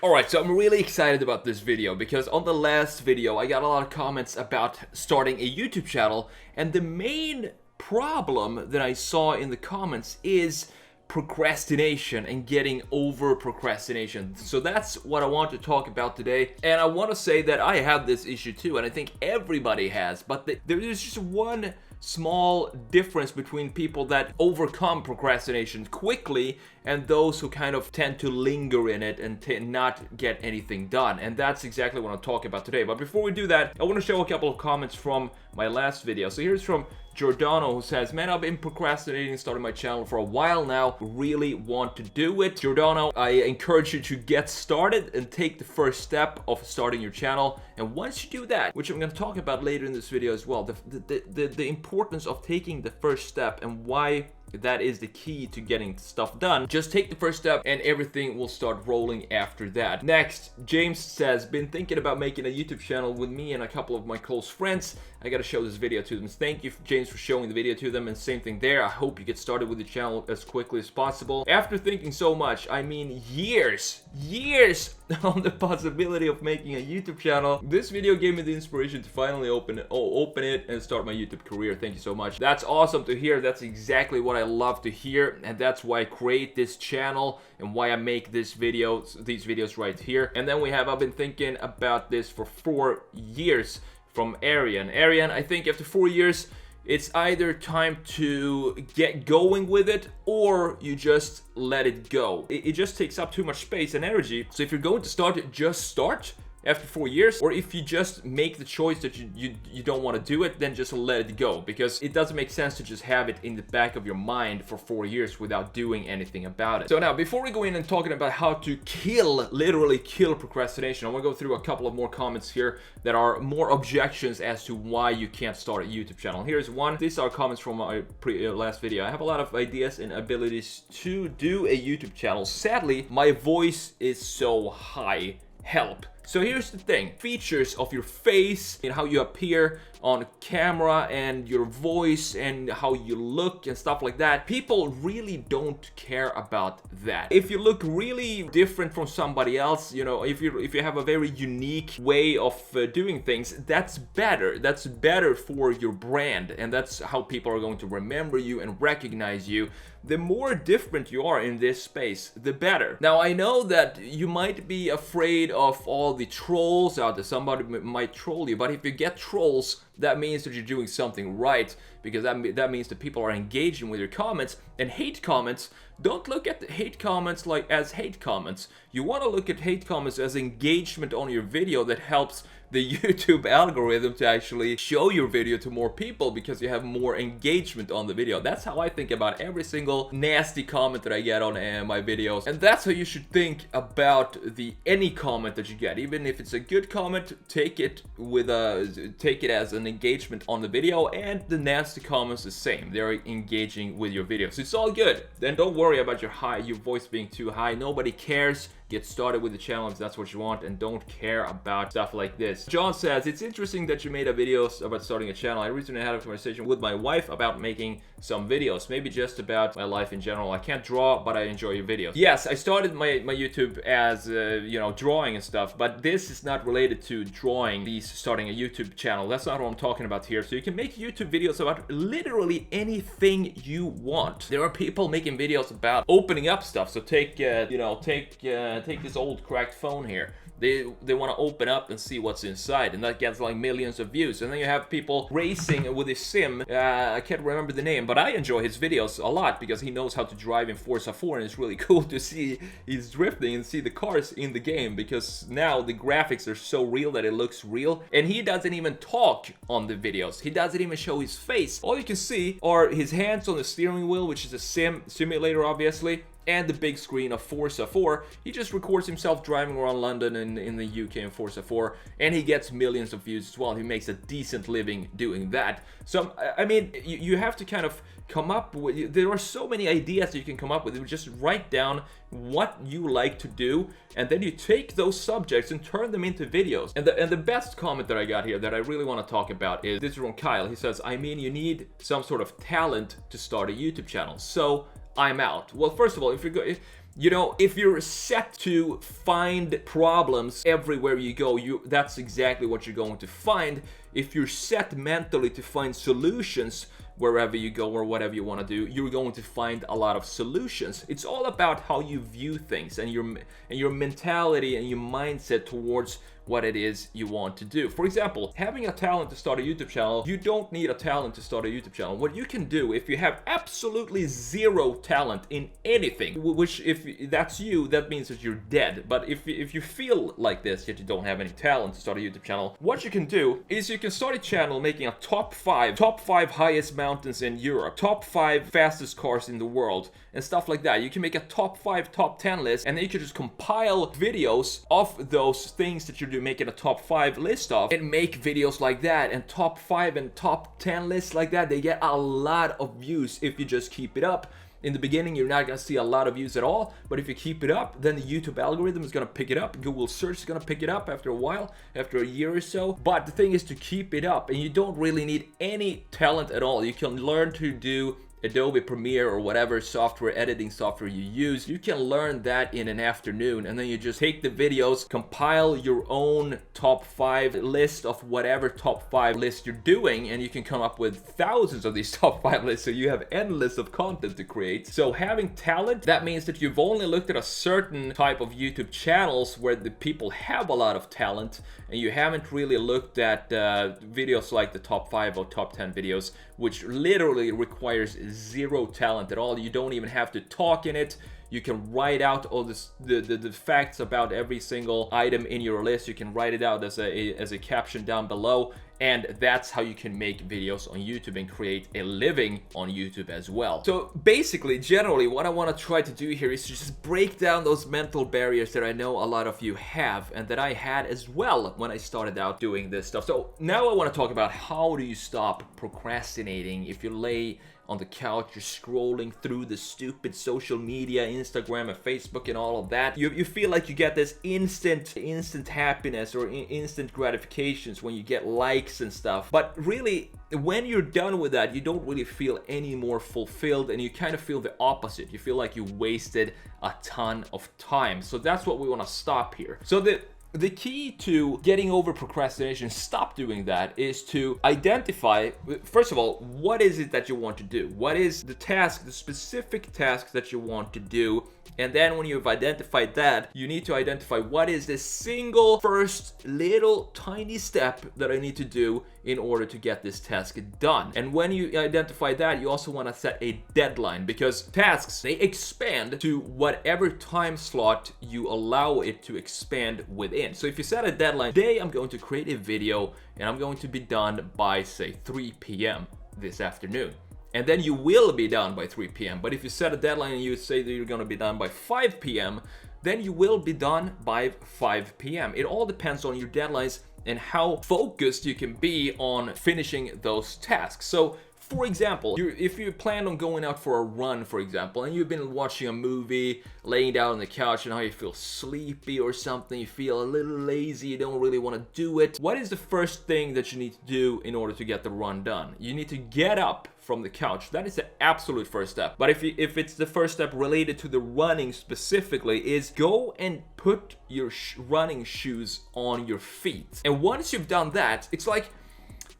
Alright, so I'm really excited about this video because on the last video I got a lot of comments about starting a YouTube channel, and the main problem that I saw in the comments is procrastination and getting over procrastination. So that's what I want to talk about today, and I want to say that I have this issue too, and I think everybody has, but there is just one small difference between people that overcome procrastination quickly and those who kind of tend to linger in it and not get anything done. And that's exactly what I'm talking about today. But before we do that, I want to show a couple of comments from my last video. So here's from Giordano, who says, "Man, I've been procrastinating starting my channel for a while now. Really want to do it." Giordano, I encourage you to get started and take the first step of starting your channel. And once you do that, which I'm going to talk about later in this video as well, the importance of taking the first step and why that is the key to getting stuff done. Just take the first step and everything will start rolling after that. Next, James says, "Been thinking about making a YouTube channel with me and a couple of my close friends. I gotta show this video to them." Thank you, James, for showing the video to them, and same thing there. I hope you get started with the channel as quickly as possible. After thinking so much, I mean years on the possibility of making a YouTube channel, this video gave me the inspiration to finally open it and start my YouTube career. Thank you so much. That's awesome to hear. That's exactly what I love to hear, and that's why I create this channel and why I make these videos right here. And then we have, "I've been thinking about this for 4 years," from Arian. Arian, I think after 4 years, it's either time to get going with it or you just let it go. It just takes up too much space and energy. So if you're going to start it, just start after 4 years, or if you just make the choice that you don't want to do it, then just let it go, because it doesn't make sense to just have it in the back of your mind for 4 years without doing anything about it. So now, before we go in and talking about how to literally kill procrastination, I want to go through a couple of more comments here that are more objections as to why you can't start a YouTube channel. Here's one. These are comments from my last video. "I have a lot of ideas and abilities to do a YouTube channel. Sadly, my voice is so high. Help." So here's the thing, features of your face and how you appear on camera and your voice and how you look and stuff like that, people really don't care about that. If you look really different from somebody else, you know, if you have a very unique way of doing things, that's better. That's better for your brand, and that's how people are going to remember you and recognize you. The more different you are in this space, the better. Now, I know that you might be afraid of all the trolls out there. Somebody might troll you, but if you get trolls, that means that you're doing something right, because that means that people are engaging with your comments. And hate comments, don't look at the hate comments like as hate comments. You want to look at hate comments as engagement on your video that helps the YouTube algorithm to actually show your video to more people, because you have more engagement on the video. That's how I think about every single nasty comment that I get on my videos, and that's how you should think about any comment that you get. Even if it's a good comment, take it as an engagement on the video, and the nasty comments the same. They're engaging with your video, so it's all good. Then don't worry about your voice being too high. Nobody cares. Get started with the channel if that's what you want, and don't care about stuff like this. John says, "It's interesting that you made a video about starting a channel. I recently had a conversation with my wife about making some videos, maybe just about my life in general. I can't draw, but I enjoy your videos." Yes, I started my YouTube as you know, drawing and stuff, but this is not related to drawing. Starting a YouTube channel, that's not what I'm talking about here. So you can make YouTube videos about literally anything you want. There are people making videos about opening up stuff. So take this old cracked phone here. They want to open up and see what's inside, and that gets like millions of views. And then you have people racing with a sim. I can't remember the name, but I enjoy his videos a lot because he knows how to drive in Forza 4, and it's really cool to see he's drifting and see the cars in the game, because now the graphics are so real that it looks real. And he doesn't even talk on the videos. He doesn't even show his face. All you can see are his hands on the steering wheel, which is a simulator, obviously, and the big screen of Forza 4. He just records himself driving around London and in the UK in Forza 4, and he gets millions of views as well. He makes a decent living doing that. So, I mean, you have to kind of come up with, there are so many ideas that you can come up with. You just write down what you like to do, and then you take those subjects and turn them into videos. And the best comment that I got here that I really want to talk about is this is from Kyle. He says, "I mean, you need some sort of talent to start a YouTube channel. So I'm out." Well, first of all, You know, if you're set to find problems everywhere you go, that's exactly what you're going to find. If you're set mentally to find solutions wherever you go or whatever you want to do, you're going to find a lot of solutions. It's all about how you view things and your mentality and your mindset towards what it is you want to do. For example, having a talent to start a YouTube channel, you don't need a talent to start a YouTube channel. What you can do if you have absolutely zero talent in anything, which if that's you, that means that you're dead. But if you feel like this, yet you don't have any talent to start a YouTube channel, what you can do is you can start a channel making a top five highest mountains in Europe, top 5 fastest cars in the world, and stuff like that. You can make a top 5, top 10 list, and then you can just compile videos of those things that you're making a top 5 list of, and make videos like that. And top 5 and top 10 lists like that, they get a lot of views if you just keep it up. In the beginning, you're not gonna see a lot of views at all, but if you keep it up, then the YouTube algorithm is gonna pick it up. Google search is gonna pick it up after a while, after a year or so. But the thing is to keep it up, and you don't really need any talent at all. You can learn to do Adobe Premiere or whatever software, editing software you use. You can learn that in an afternoon, and then you just take the videos, compile your own top 5 list of whatever top 5 list you're doing, and you can come up with thousands of these top 5 lists, so you have endless of content to create. So having talent, that means that you've only looked at a certain type of YouTube channels where the people have a lot of talent, and you haven't really looked at videos like the top 5 or top 10 videos, which literally requires zero talent at all. You don't even have to talk in it. You can write out all the facts about every single item in your list. You can write it out as a caption down below, and that's how you can make videos on YouTube and create a living on YouTube as well. So basically, generally, what I want to try to do here is to just break down those mental barriers that I know a lot of you have, and that I had as well when I started out doing this stuff. So now I want to talk about how do you stop procrastinating if you lay on the couch, you're scrolling through the stupid social media, Instagram and Facebook and all of that. You feel like you get this instant happiness or instant gratifications when you get likes and stuff. But really, when you're done with that, you don't really feel any more fulfilled, and you kind of feel the opposite. You feel like you wasted a ton of time. So that's what we want to stop here. So the key to getting over procrastination, stop doing that, is to identify, first of all, what is it that you want to do? What is the task, the specific task that you want to do? And then when you've identified that, you need to identify what is the single first little tiny step that I need to do in order to get this task done. And when you identify that, you also want to set a deadline, because tasks, they expand to whatever time slot you allow it to expand within. So if you set a deadline, today I'm going to create a video and I'm going to be done by, say, 3 p.m. this afternoon. And then you will be done by 3 p.m. But if you set a deadline and you say that you're going to be done by 5 p.m., then you will be done by 5 p.m. It all depends on your deadlines and how focused you can be on finishing those tasks. So, for example, if you plan on going out for a run, for example, and you've been watching a movie, laying down on the couch, and how you feel sleepy or something, you feel a little lazy, you don't really want to do it, what is the first thing that you need to do in order to get the run done? You need to get up from the couch. That is the absolute first step. But if it's the first step related to the running specifically, is go and put your running shoes on your feet. And once you've done that, it's like,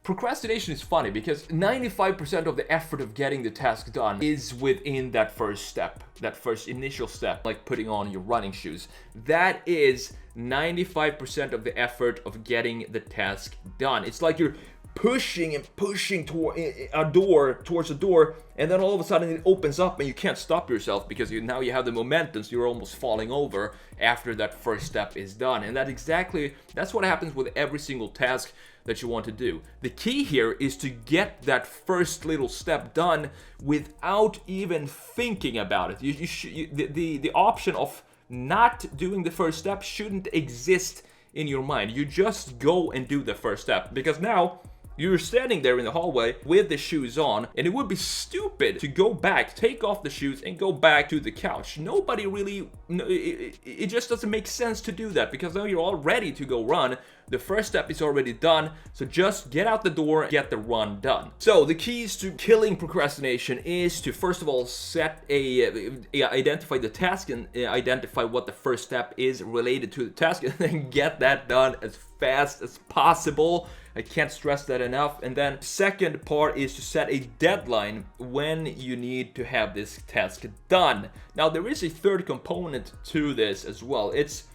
procrastination is funny because 95% of the effort of getting the task done is within that first step, that first initial step, like putting on your running shoes. That is 95% of the effort of getting the task done. It's like you're pushing and pushing towards a door, and then all of a sudden it opens up and you can't stop yourself because now you have the momentum, so you're almost falling over after that first step is done. And that's what happens with every single task that you want to do. The key here is to get that first little step done without even thinking about it. The option of not doing the first step shouldn't exist in your mind. You just go and do the first step, because now You're standing there in the hallway with the shoes on, and it would be stupid to go back, take off the shoes, and go back to the couch. Nobody really, it just doesn't make sense to do that, because now you're all ready to go run. The first step is already done, so just get out the door, get the run done. So the keys to killing procrastination is to first of all identify the task and identify what the first step is related to the task, and then get that done as fast as possible. I can't stress that enough. And then second part is to set a deadline when you need to have this task done. Now there is a third component to this as well. It's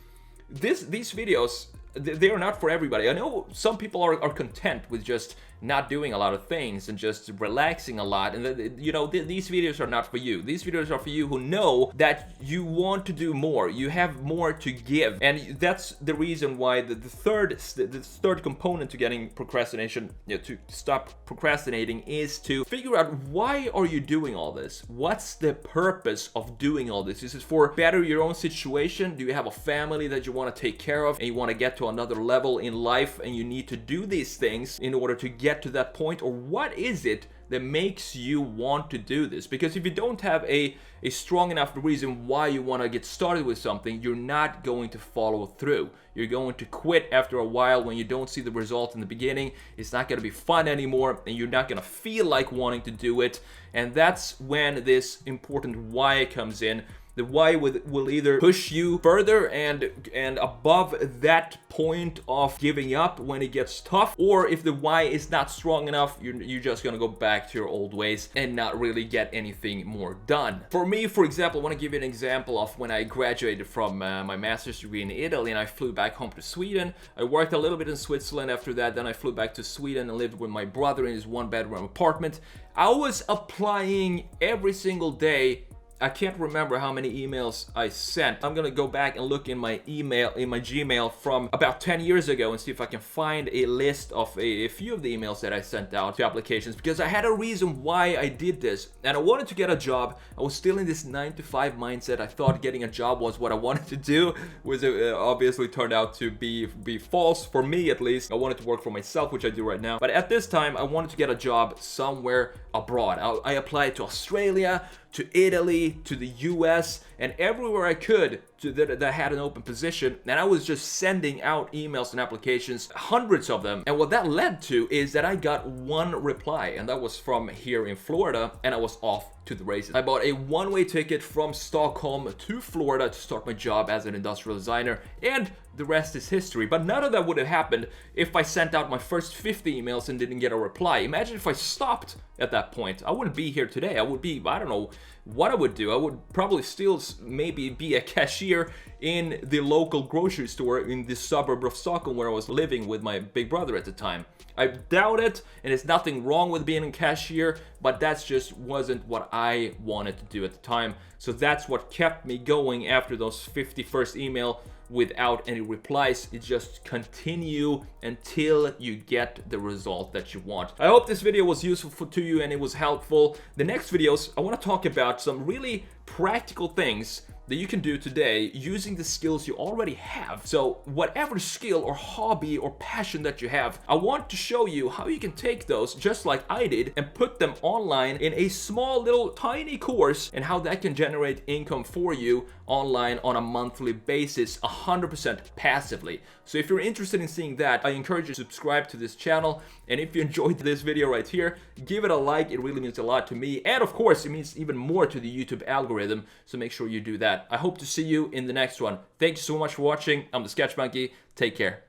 these videos, they are not for everybody. I know some people are content with just not doing a lot of things and just relaxing a lot, and you know, these videos are not for you. These videos are for you who know that you want to do more, you have more to give, and that's the reason why the third component to getting procrastination, to stop procrastinating, is to figure out why are you doing all this? What's the purpose of doing all this? Is it for better your own situation? Do you have a family that you want to take care of and you want to get to another level in life and you need to do these things in order to get to that point? Or what is it that makes you want to do this? Because if you don't have a strong enough reason why you want to get started with something, you're not going to follow through. You're going to quit after a while when you don't see the result in the beginning. It's not going to be fun anymore, and you're not going to feel like wanting to do it. And that's when this important why comes in. The why will either push you further and above that point of giving up when it gets tough, or if the why is not strong enough, you're just gonna go back to your old ways and not really get anything more done. For me, for example, I want to give you an example of when I graduated from my master's degree in Italy and I flew back home to Sweden. I worked a little bit in Switzerland after that, then I flew back to Sweden and lived with my brother in his one-bedroom apartment. I was applying every single day. I can't remember how many emails I sent. I'm gonna go back and look in my Gmail from about 10 years ago and see if I can find a list of a few of the emails that I sent out to applications, because I had a reason why I did this, and I wanted to get a job. I was still in this 9-to-5 mindset. I thought getting a job was what I wanted to do, which obviously turned out to be false, for me at least. I wanted to work for myself, which I do right now, but at this time I wanted to get a job somewhere abroad. I applied to Australia, to Italy, to the US, and everywhere I could that had an open position, and I was just sending out emails and applications, hundreds of them. And what that led to is that I got one reply, and that was from here in Florida, and I was off to the races. I bought a one-way ticket from Stockholm to Florida to start my job as an industrial designer, and the rest is history. But none of that would have happened if I sent out my first 50 emails and didn't get a reply. Imagine if I stopped at that point. I wouldn't be here today. I would be, I don't know what I would do. I would probably still maybe be a cashier in the local grocery store in the suburb of Stockholm where I was living with my big brother at the time. I doubt it, and there's nothing wrong with being a cashier, but that's just wasn't what I wanted to do at the time. So that's what kept me going after those 50 first email without any replies. It just continue until you get the result that you want. I hope this video was useful to you and it was helpful. The next videos, I want to talk about some really practical things that you can do today using the skills you already have. So whatever skill or hobby or passion that you have, I want to show you how you can take those, just like I did, and put them online in a small little tiny course, and how that can generate income for you online on a monthly basis, 100% passively. So if you're interested in seeing that, I encourage you to subscribe to this channel. And if you enjoyed this video right here, give it a like. It really means a lot to me. And of course, it means even more to the YouTube algorithm. So make sure you do that. I hope to see you in the next one. Thank you so much for watching. I'm the Sketch Monkey. Take care.